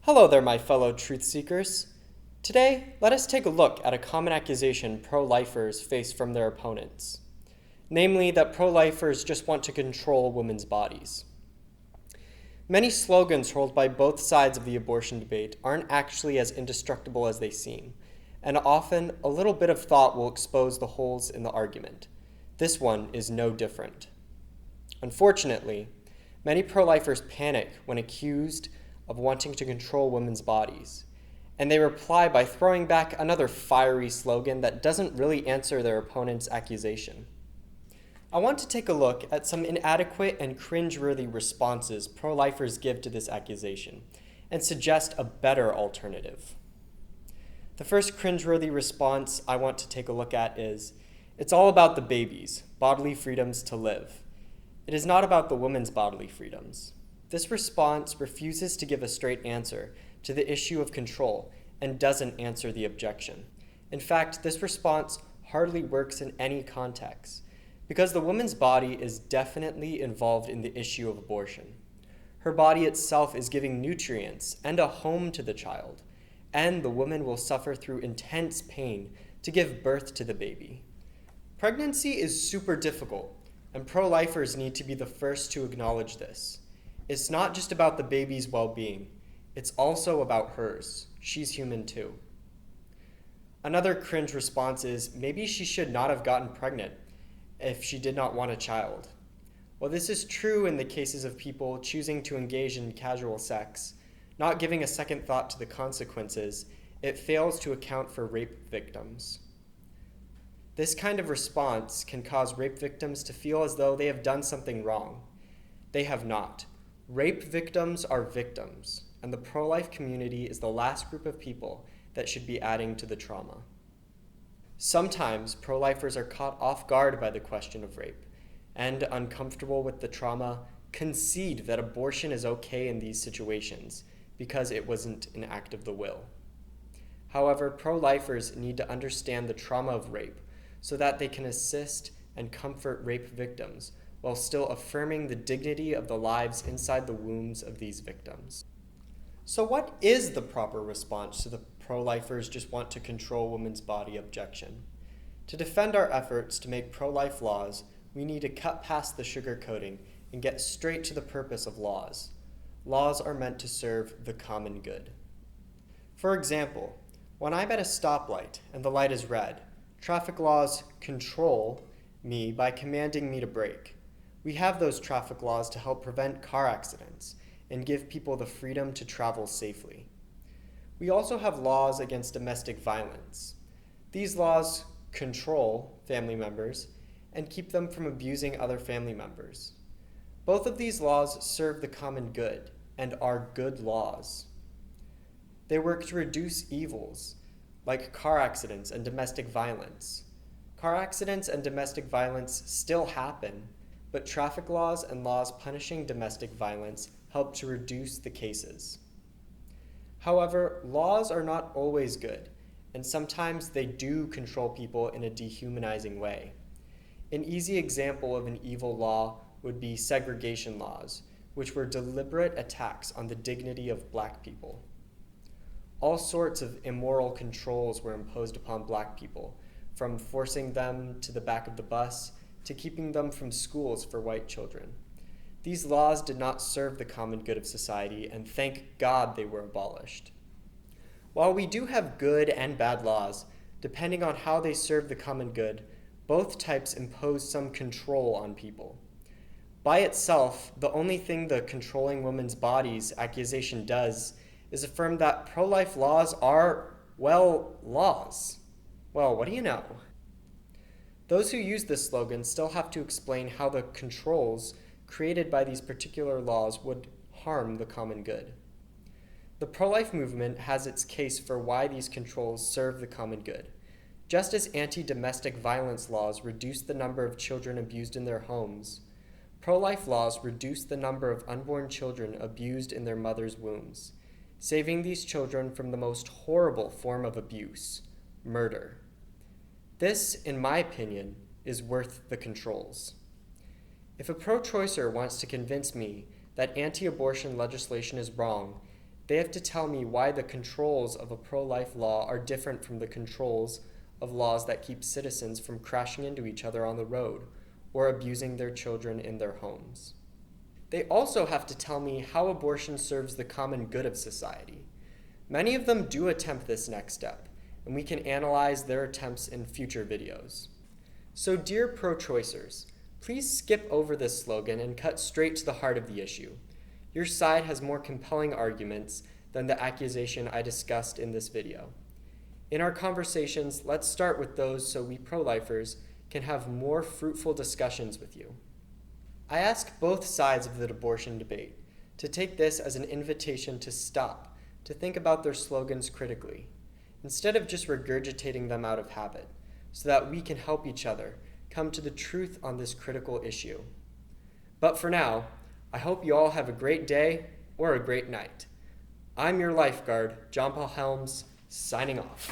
Hello there, my fellow truth seekers. Today, let us take a look at a common accusation pro-lifers face from their opponents, namely that pro-lifers just want to control women's bodies. Many slogans hurled by both sides of the abortion debate aren't actually as indestructible as they seem, and often a little bit of thought will expose the holes in the argument. This one is no different. Unfortunately, many pro-lifers panic when accused of wanting to control women's bodies, and they reply by throwing back another fiery slogan that doesn't really answer their opponent's accusation. I want to take a look at some inadequate and cringeworthy responses pro-lifers give to this accusation and suggest a better alternative. The first cringeworthy response I want to take a look at is, "It's all about the babies, bodily freedoms to live. It is not about the women's bodily freedoms." This response refuses to give a straight answer to the issue of control and doesn't answer the objection. In fact, this response hardly works in any context, because the woman's body is definitely involved in the issue of abortion. Her body itself is giving nutrients and a home to the child, and the woman will suffer through intense pain to give birth to the baby. Pregnancy is super difficult, and pro-lifers need to be the first to acknowledge this. It's not just about the baby's well-being, it's also about hers. She's human too. Another cringe response is, maybe she should not have gotten pregnant if she did not want a child. While this is true in the cases of people choosing to engage in casual sex, not giving a second thought to the consequences, it fails to account for rape victims. This kind of response can cause rape victims to feel as though they have done something wrong. They have not. Rape victims are victims, and the pro-life community is the last group of people that should be adding to the trauma. Sometimes pro-lifers are caught off guard by the question of rape, and uncomfortable with the trauma, concede that abortion is okay in these situations because it wasn't an act of the will. However, pro-lifers need to understand the trauma of rape so that they can assist and comfort rape victims while still affirming the dignity of the lives inside the wombs of these victims. So what is the proper response to the pro-lifers just want to control women's body objection? To defend our efforts to make pro-life laws, we need to cut past the sugarcoating and get straight to the purpose of laws. Laws are meant to serve the common good. For example, when I'm at a stoplight and the light is red, traffic laws control me by commanding me to brake. We have those traffic laws to help prevent car accidents and give people the freedom to travel safely. We also have laws against domestic violence. These laws control family members and keep them from abusing other family members. Both of these laws serve the common good and are good laws. They work to reduce evils like car accidents and domestic violence. Car accidents and domestic violence still happen, but traffic laws and laws punishing domestic violence help to reduce the cases. However, laws are not always good, and sometimes they do control people in a dehumanizing way. An easy example of an evil law would be segregation laws, which were deliberate attacks on the dignity of Black people. All sorts of immoral controls were imposed upon Black people, from forcing them to the back of the bus to keeping them from schools for white children. These laws did not serve the common good of society, and thank God they were abolished. While we do have good and bad laws, depending on how they serve the common good, both types impose some control on people. By itself, the only thing the controlling women's bodies accusation does is affirm that pro-life laws are, well, laws. Well, what do you know? Those who use this slogan still have to explain how the controls created by these particular laws would harm the common good. The pro-life movement has its case for why these controls serve the common good. Just as anti-domestic violence laws reduce the number of children abused in their homes, pro-life laws reduce the number of unborn children abused in their mother's wombs, saving these children from the most horrible form of abuse, murder. This, in my opinion, is worth the controls. If a pro-choicer wants to convince me that anti-abortion legislation is wrong, They have to tell me why the controls of a pro-life law are different from the controls of laws that keep citizens from crashing into each other on the road or abusing their children in their homes. They also have to tell me how abortion serves the common good of society. Many of them do attempt this next step, and we can analyze their attempts in future videos. So dear pro-choicers, please skip over this slogan and cut straight to the heart of the issue. Your side has more compelling arguments than the accusation I discussed in this video. In our conversations, let's start with those so we pro-lifers can have more fruitful discussions with you. I ask both sides of the abortion debate to take this as an invitation to stop, to think about their slogans critically, instead of just regurgitating them out of habit, so that we can help each other come to the truth on this critical issue. But for now, I hope you all have a great day or a great night. I'm your lifeguard, John Paul Helms, signing off.